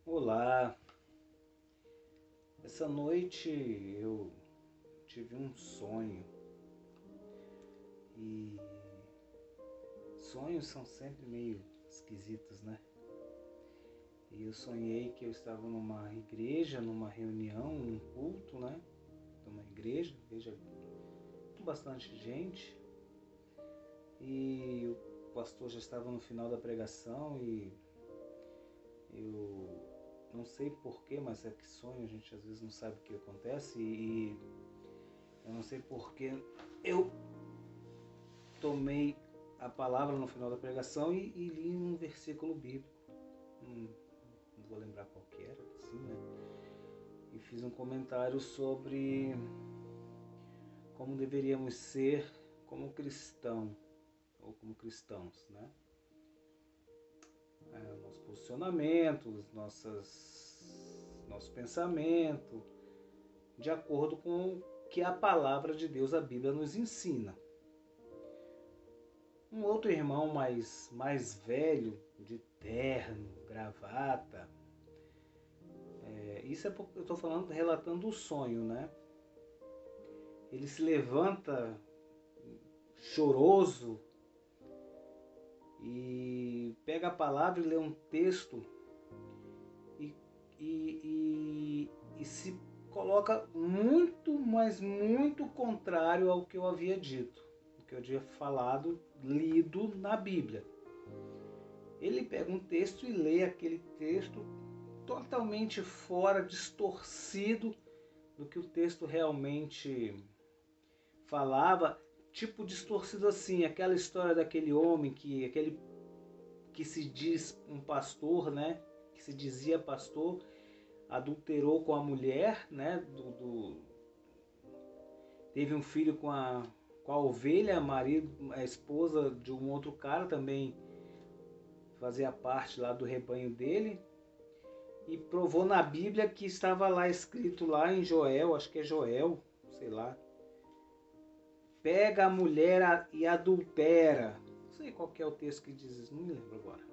Olá, essa noite eu tive um sonho e sonhos são sempre meio esquisitos, né? E eu sonhei que eu estava numa igreja, numa reunião, num culto, né? Numa igreja com bastante gente e o pastor já estava no final da pregação e eu não sei porquê, mas é que sonho, a gente às vezes não sabe o que acontece e eu não sei porquê eu tomei a palavra no final da pregação e li um versículo bíblico, não vou lembrar qual que era, assim, né? E fiz um comentário sobre como deveríamos ser como cristão, ou como cristãos, né? Nosso posicionamento, nosso pensamento, de acordo com o que a palavra de Deus, a Bíblia, nos ensina. Um outro irmão mais velho, de terno, gravata, isso é porque eu estou falando, relatando o sonho, né? Ele se levanta choroso e pega a palavra e lê um texto e se coloca muito, mas muito contrário ao que eu havia dito, o que eu havia falado, lido na Bíblia. Ele pega um texto e lê aquele texto totalmente fora, distorcido do que o texto realmente falava, tipo distorcido assim, aquela história daquele homem que se diz um pastor, né? Que se dizia pastor, adulterou com a mulher, né? Teve um filho com a ovelha, a esposa de um outro cara também fazia parte lá do rebanho dele. E provou na Bíblia que estava lá escrito lá em Joel, acho que é Joel, sei lá. Pega a mulher e adultera. Não sei qual que é o texto que diz isso, não me lembro agora.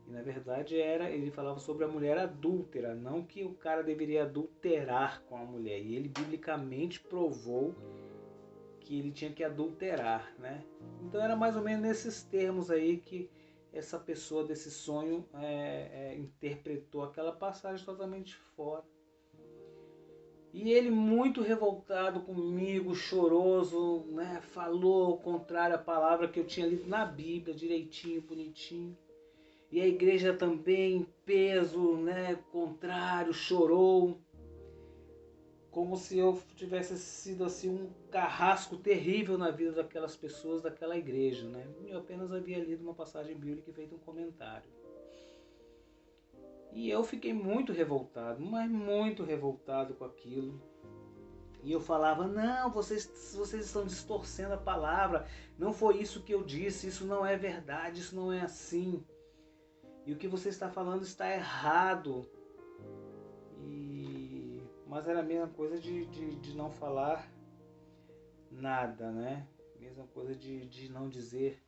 E na verdade ele falava sobre a mulher adúltera, não que o cara deveria adulterar com a mulher. E ele biblicamente provou que ele tinha que adulterar, né? Então era mais ou menos nesses termos aí que essa pessoa desse sonho interpretou aquela passagem totalmente fora. E ele muito revoltado comigo, choroso, né, falou ao contrário à palavra que eu tinha lido na Bíblia, direitinho, bonitinho. E a igreja também, em peso, né, contrário, chorou. Como se eu tivesse sido assim um carrasco terrível na vida daquelas pessoas daquela igreja, né? Eu apenas havia lido uma passagem bíblica e feito um comentário. E eu fiquei muito revoltado, mas muito revoltado com aquilo. E eu falava, não, vocês estão distorcendo a palavra, não foi isso que eu disse, isso não é verdade, isso não é assim. E o que você está falando está errado. Mas era a mesma coisa de não falar nada, né? Mesma coisa de não dizer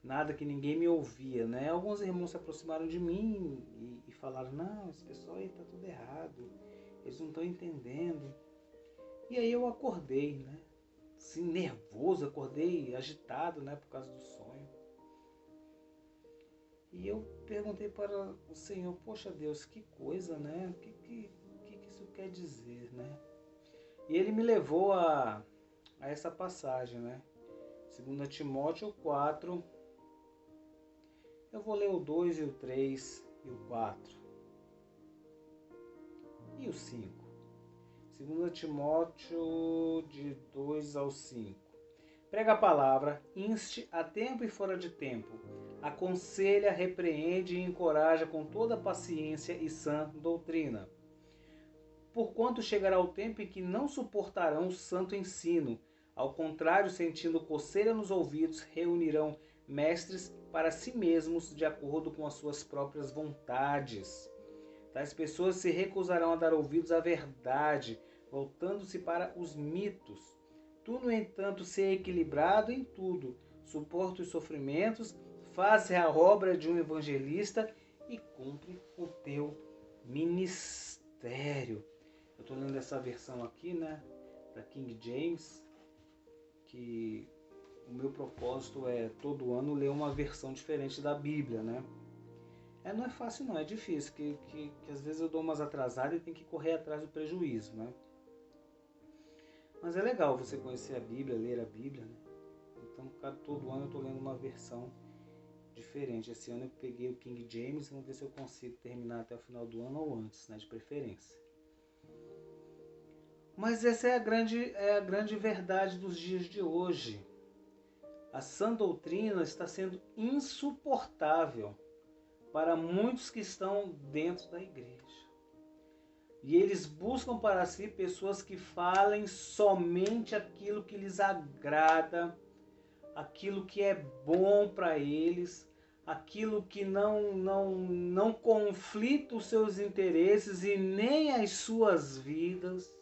nada, que ninguém me ouvia, né? Alguns irmãos se aproximaram de mim e falaram, não, esse pessoal aí tá tudo errado, eles não estão entendendo. E aí eu acordei, né? Assim, nervoso, acordei agitado, né? Por causa do sonho. E eu perguntei para o Senhor, poxa Deus, que coisa, né? O que isso quer dizer, né? E ele me levou a essa passagem, né? 2 Timóteo 4, eu vou ler o 2 e o 3 e o 4 e o 5. 2 Timóteo de 2 ao 5. Prega a palavra, inste a tempo e fora de tempo, aconselha, repreende e encoraja com toda paciência e sã doutrina. Porquanto chegará o tempo em que não suportarão o santo ensino, ao contrário, sentindo coceira nos ouvidos, reunirão mestres para si mesmos de acordo com as suas próprias vontades. Tais pessoas se recusarão a dar ouvidos à verdade, voltando-se para os mitos. Tu, no entanto, ser equilibrado em tudo, suporta os sofrimentos, faz a obra de um evangelista e cumpre o teu ministério. Eu estou lendo essa versão aqui, né, da King James, que o meu propósito é todo ano ler uma versão diferente da Bíblia, né? Não é fácil não, é difícil, que às vezes eu dou umas atrasadas e tenho que correr atrás do prejuízo, né? Mas é legal você conhecer a Bíblia, ler a Bíblia, né? Então, todo ano eu estou lendo uma versão diferente. Esse ano eu peguei o King James, vamos ver se eu consigo terminar até o final do ano ou antes, né, de preferência. Mas essa é a grande verdade dos dias de hoje. A sã doutrina está sendo insuportável para muitos que estão dentro da igreja. E eles buscam para si pessoas que falem somente aquilo que lhes agrada, aquilo que é bom para eles, aquilo que não conflita os seus interesses e nem as suas vidas.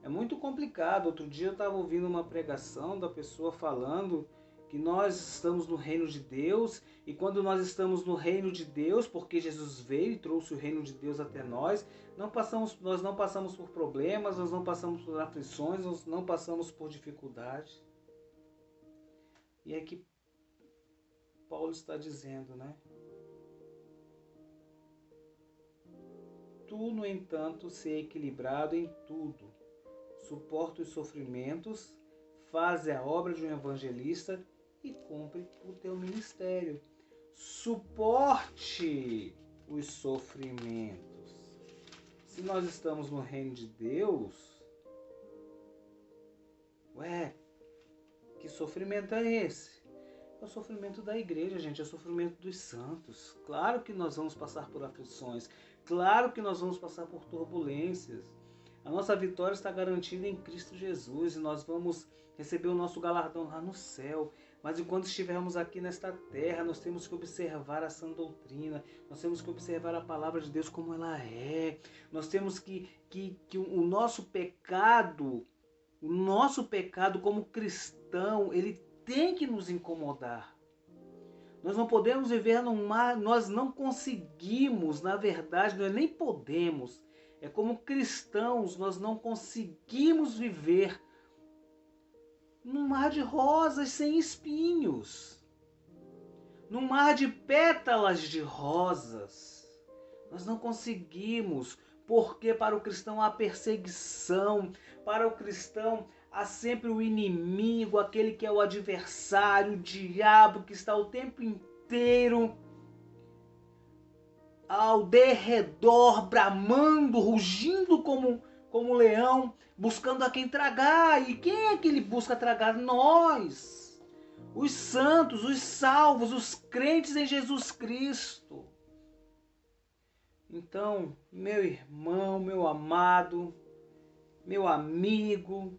É muito complicado. Outro dia eu estava ouvindo uma pregação da pessoa falando que nós estamos no reino de Deus, e quando nós estamos no reino de Deus, porque Jesus veio e trouxe o reino de Deus até nós, nós não passamos por problemas, nós não passamos por aflições, nós não passamos por dificuldades. E é que Paulo está dizendo, né? Tu, no entanto, ser equilibrado em tudo, suporta os sofrimentos, faz a obra de um evangelista e cumpre o teu ministério. Suporte os sofrimentos. Se nós estamos no reino de Deus, que sofrimento é esse? É o sofrimento da igreja, gente, é o sofrimento dos santos. Claro que nós vamos passar por aflições, claro que nós vamos passar por turbulências. A nossa vitória está garantida em Cristo Jesus e nós vamos receber o nosso galardão lá no céu. Mas enquanto estivermos aqui nesta terra, nós temos que observar a sã doutrina, nós temos que observar a palavra de Deus como ela é. Nós temos que o nosso pecado como cristão, ele tem que nos incomodar. Nós não podemos viver num mar, nós não conseguimos, na verdade, nós nem podemos. É como cristãos, nós não conseguimos viver num mar de rosas sem espinhos, num mar de pétalas de rosas. Nós não conseguimos, porque para o cristão há perseguição, para o cristão há sempre o inimigo, aquele que é o adversário, o diabo que está o tempo inteiro ao derredor, bramando, rugindo como leão, buscando a quem tragar. E quem é que ele busca tragar? Nós, os santos, os salvos, os crentes em Jesus Cristo. Então, meu irmão, meu amado, meu amigo,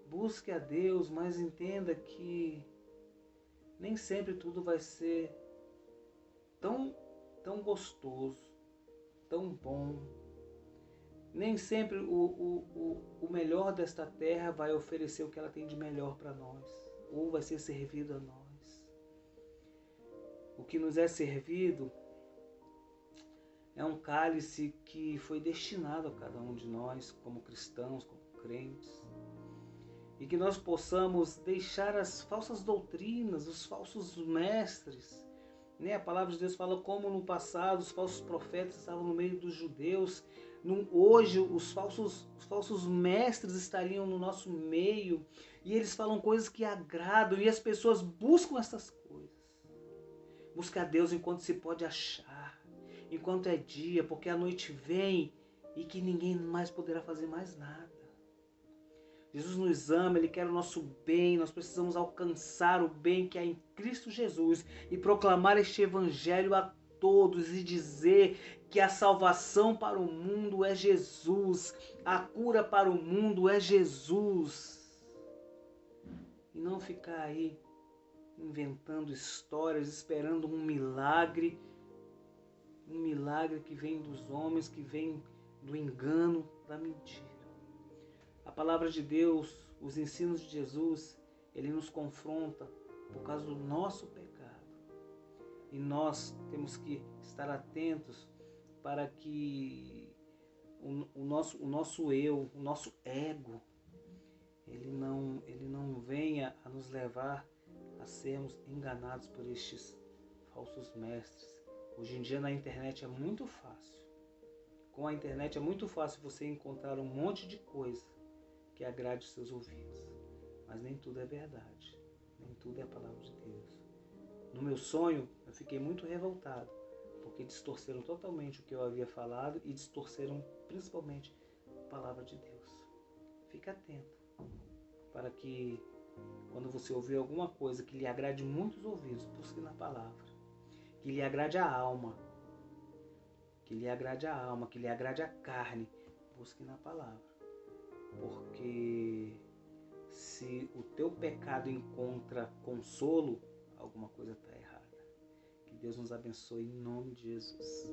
busque a Deus, mas entenda que nem sempre tudo vai ser tão gostoso, tão bom. Nem sempre o melhor desta terra vai oferecer o que ela tem de melhor para nós, ou vai ser servido a nós. O que nos é servido é um cálice que foi destinado a cada um de nós, como cristãos, como crentes, e que nós possamos deixar as falsas doutrinas, os falsos mestres. A palavra de Deus fala como no passado os falsos profetas estavam no meio dos judeus. Hoje os falsos mestres estariam no nosso meio e eles falam coisas que agradam e as pessoas buscam essas coisas. Busca a Deus enquanto se pode achar, enquanto é dia, porque a noite vem e que ninguém mais poderá fazer mais nada. Jesus nos ama, Ele quer o nosso bem, nós precisamos alcançar o bem que há em Cristo Jesus e proclamar este evangelho a todos e dizer que a salvação para o mundo é Jesus, a cura para o mundo é Jesus. E não ficar aí inventando histórias, esperando um milagre que vem dos homens, que vem do engano, da mentira. A palavra de Deus, os ensinos de Jesus, ele nos confronta por causa do nosso pecado. E nós temos que estar atentos para que o nosso eu, o nosso ego, ele não venha a nos levar a sermos enganados por estes falsos mestres. Hoje em dia na internet é muito fácil. Com a internet é muito fácil você encontrar um monte de coisa que agrade os seus ouvidos. Mas nem tudo é verdade. Nem tudo é a palavra de Deus. No meu sonho, eu fiquei muito revoltado, porque distorceram totalmente o que eu havia falado e distorceram principalmente a palavra de Deus. Fique atento, para que quando você ouvir alguma coisa que lhe agrade muito os ouvidos, busque na palavra. Que lhe agrade a alma, que lhe agrade a alma, que lhe agrade a carne, busque na palavra. Porque se o teu pecado encontra consolo, alguma coisa está errada. Que Deus nos abençoe em nome de Jesus.